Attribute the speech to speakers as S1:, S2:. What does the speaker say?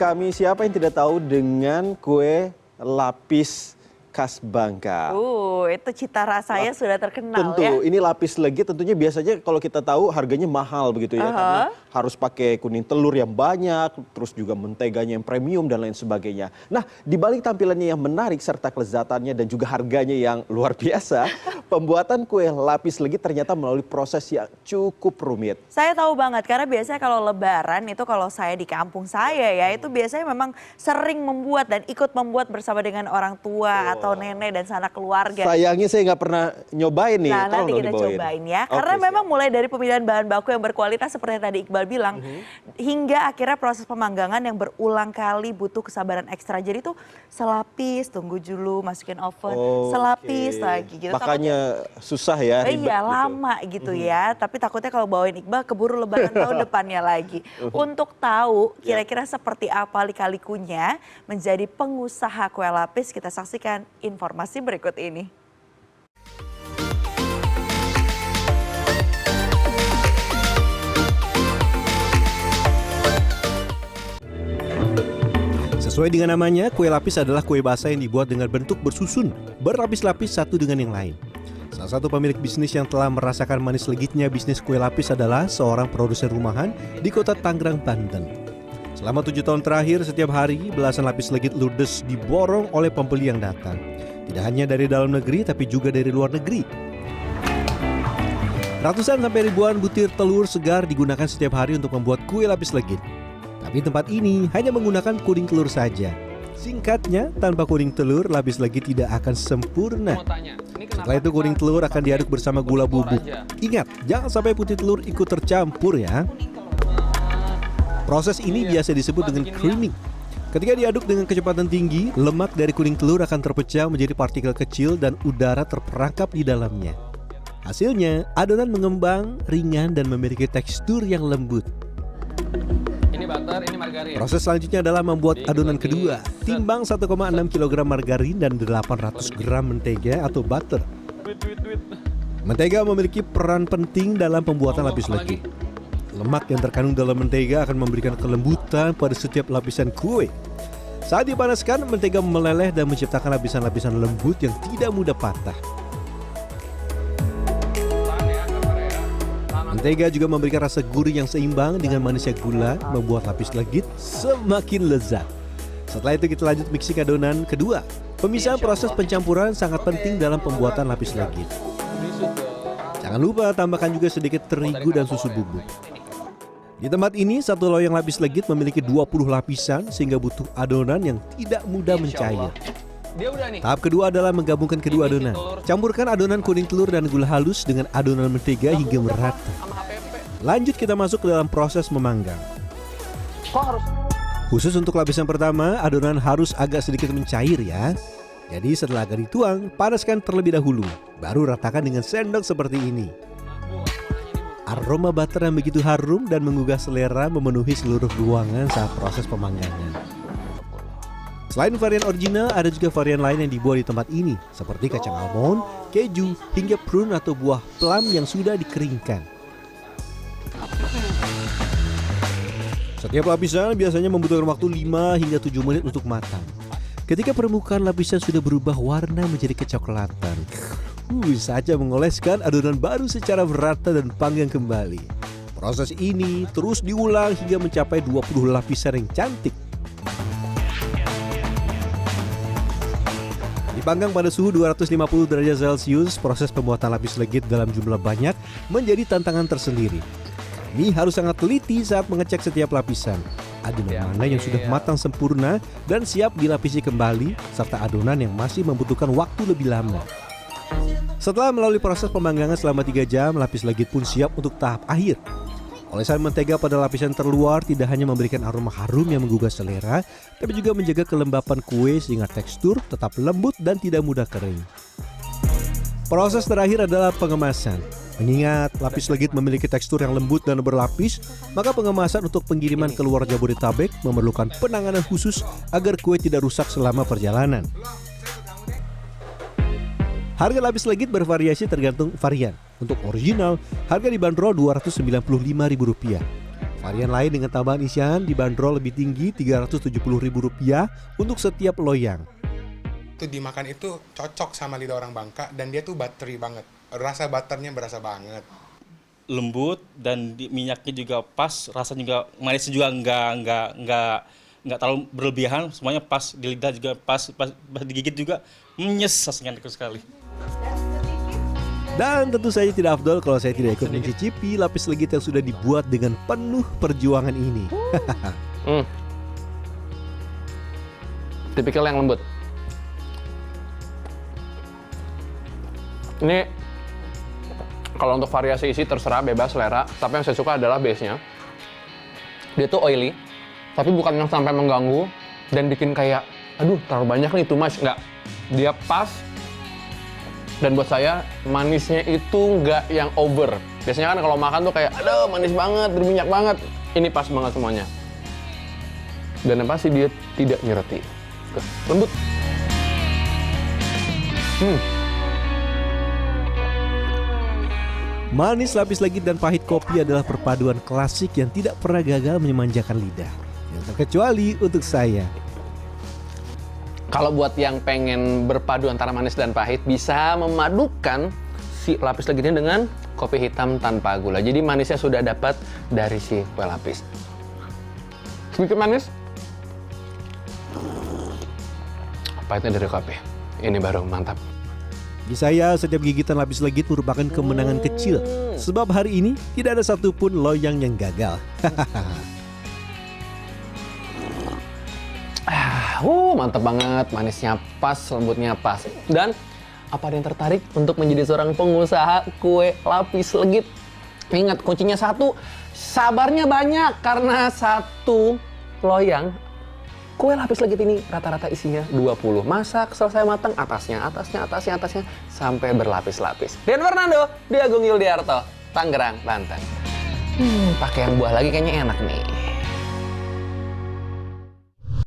S1: Kami siapa yang tidak tahu dengan kue lapis khas Bangka.
S2: Itu cita rasanya sudah terkenal
S1: Tentu,
S2: ya.
S1: ini lapis legit tentunya biasanya kalau kita tahu harganya mahal begitu ya. Karena harus pakai kuning telur yang banyak, terus juga menteganya yang premium dan lain sebagainya. Nah, di balik tampilannya yang menarik serta kelezatannya dan juga harganya yang luar biasa, pembuatan kue lapis legit ternyata melalui proses yang cukup rumit.
S2: Saya tahu banget karena biasanya kalau lebaran itu kalau saya di kampung saya ya itu biasanya memang sering membuat dan ikut membuat bersama dengan orang tua atau nenek dan sanak keluarga.
S1: Sayangnya saya nggak pernah nyobain nih.
S2: Nah, nanti kita cobain ya. Karena memang mulai dari pemilihan bahan baku yang berkualitas seperti yang tadi Iqbal bilang, hingga akhirnya proses pemanggangan yang berulang kali butuh kesabaran ekstra. Jadi tuh selapis, tunggu dulu, masukin oven, selapis lagi gitu.
S1: Makanya susah ya.
S2: Iya, lama gitu ya. Tapi takutnya kalau bawain Iqbal keburu lebaran tahun depannya lagi. Untuk tahu kira-kira seperti apa lika-likunya menjadi pengusaha kue lapis, kita saksikan informasi berikut ini.
S3: Sesuai dengan namanya, kue lapis adalah kue basah yang dibuat dengan bentuk bersusun, berlapis-lapis satu dengan yang lain. Salah satu pemilik bisnis yang telah merasakan manis legitnya bisnis kue lapis adalah seorang produsen rumahan di kota Tangerang, Banten. Selama 7 tahun terakhir, setiap hari belasan lapis legit ludes diborong oleh pembeli yang datang. Tidak hanya dari dalam negeri, tapi juga dari luar negeri. Ratusan sampai ribuan butir telur segar digunakan setiap hari untuk membuat kue lapis legit. Tapi tempat ini hanya menggunakan kuning telur saja. Singkatnya, tanpa kuning telur, lapis legit tidak akan sempurna. Setelah itu kuning telur akan diaduk bersama gula bubuk. Ingat, jangan sampai putih telur ikut tercampur ya. Proses ini biasa disebut dengan creaming. Ketika diaduk dengan kecepatan tinggi, lemak dari kuning telur akan terpecah menjadi partikel kecil dan udara terperangkap di dalamnya. Hasilnya, adonan mengembang, ringan, dan memiliki tekstur yang lembut.
S4: Butter, ini margarin.
S3: Proses selanjutnya adalah membuat adonan kedua. Timbang 1,6 kg margarin dan 800 gram mentega atau butter. Mentega memiliki peran penting dalam pembuatan lapis legit. Lemak yang terkandung dalam mentega akan memberikan kelembutan pada setiap lapisan kue. Saat dipanaskan, mentega meleleh dan menciptakan lapisan-lapisan lembut yang tidak mudah patah. Mentega juga memberikan rasa gurih yang seimbang dengan manisnya gula, membuat lapis legit semakin lezat. Setelah itu kita lanjut mixing adonan kedua. Pemisahan proses pencampuran sangat penting dalam pembuatan lapis legit. Jangan lupa tambahkan juga sedikit terigu dan susu bubuk. Di tempat ini, satu loyang lapis legit memiliki 20 lapisan sehingga butuh adonan yang tidak mudah mencair. Tahap kedua adalah menggabungkan kedua adonan. Campurkan adonan kuning telur dan gula halus dengan adonan mentega hingga merata. Lanjut kita masuk ke dalam proses memanggang. Khusus untuk lapisan pertama, adonan harus agak sedikit mencair ya. Jadi setelah agak dituang, panaskan terlebih dahulu. Baru ratakan dengan sendok seperti ini. Aroma butter yang begitu harum dan menggugah selera memenuhi seluruh ruangan saat proses pemanggangan. Selain varian original, ada juga varian lain yang dibuat di tempat ini, seperti kacang almond, keju, hingga prune atau buah plum yang sudah dikeringkan. Setiap lapisan biasanya membutuhkan waktu 5 hingga 7 menit untuk matang. Ketika permukaan lapisan sudah berubah warna menjadi kecoklatan, saja mengoleskan adonan baru secara merata dan panggang kembali. Proses ini terus diulang hingga mencapai 20 lapisan yang cantik. Dipanggang pada suhu 250 derajat Celcius, proses pembuatan lapis legit dalam jumlah banyak menjadi tantangan tersendiri. Kami harus sangat teliti saat mengecek setiap lapisan. Adonan mana yang sudah matang sempurna dan siap dilapisi kembali, serta adonan yang masih membutuhkan waktu lebih lama. Setelah melalui proses pemanggangan selama 3 jam, lapis legit pun siap untuk tahap akhir. Olesan mentega pada lapisan terluar tidak hanya memberikan aroma harum yang menggugah selera, tapi juga menjaga kelembapan kue sehingga tekstur tetap lembut dan tidak mudah kering. Proses terakhir adalah pengemasan. Mengingat lapis legit memiliki tekstur yang lembut dan berlapis, maka pengemasan untuk pengiriman ke luar Jabodetabek memerlukan penanganan khusus agar kue tidak rusak selama perjalanan. Harga lapis legit bervariasi tergantung varian. Untuk original, harga dibanderol Rp295.000. Varian lain dengan tambahan isian dibanderol lebih tinggi Rp370.000 untuk setiap loyang.
S5: Itu dimakan itu cocok sama lidah orang Bangka dan dia tuh buttery banget. Rasa butternya berasa banget.
S6: Lembut dan minyaknya juga pas, rasanya juga manisnya juga nggak terlalu berlebihan, semuanya pas di lidah juga pas digigit juga nyes, rasanya enak sekali.
S3: Dan tentu saja tidak afdol kalau saya tidak ikut mencicipi lapis legit yang sudah dibuat dengan penuh perjuangan ini.
S4: Tipikal yang lembut. Ini kalau untuk variasi isi terserah, bebas selera. Tapi yang saya suka adalah base-nya. Dia tuh oily, tapi bukan yang sampai mengganggu dan bikin kayak, aduh terlalu banyak nih, too much. Nggak, dia pas. Dan buat saya, manisnya itu nggak yang over. Biasanya kan kalau makan tuh kayak, aduh manis banget, berminyak banget. Ini pas banget semuanya. Dan yang pasti dia tidak nyereti. Lembut.
S3: Manis, lapis legit, dan pahit kopi adalah perpaduan klasik yang tidak pernah gagal memanjakan lidah. Yang terkecuali untuk saya.
S4: Kalau buat yang pengen berpadu antara manis dan pahit, bisa memadukan si lapis legitnya dengan kopi hitam tanpa gula. Jadi manisnya sudah dapat dari si kue lapis. Sedikit manis, pahitnya dari kopi. Ini baru mantap.
S3: Bagi saya, setiap gigitan lapis legit merupakan kemenangan kecil. Sebab hari ini tidak ada satupun loyang yang gagal.
S4: Mantap banget, manisnya pas, lembutnya pas. Dan apa ada yang tertarik untuk menjadi seorang pengusaha kue lapis legit? Ingat, kuncinya satu, sabarnya banyak karena satu loyang kue lapis legit ini rata-rata isinya 20. Masak selesai matang, atasnya, sampai berlapis-lapis. Rian Fernando, Di Agung Yuldiarto, Tangerang, Banten. Pakai yang buah lagi kayaknya enak nih.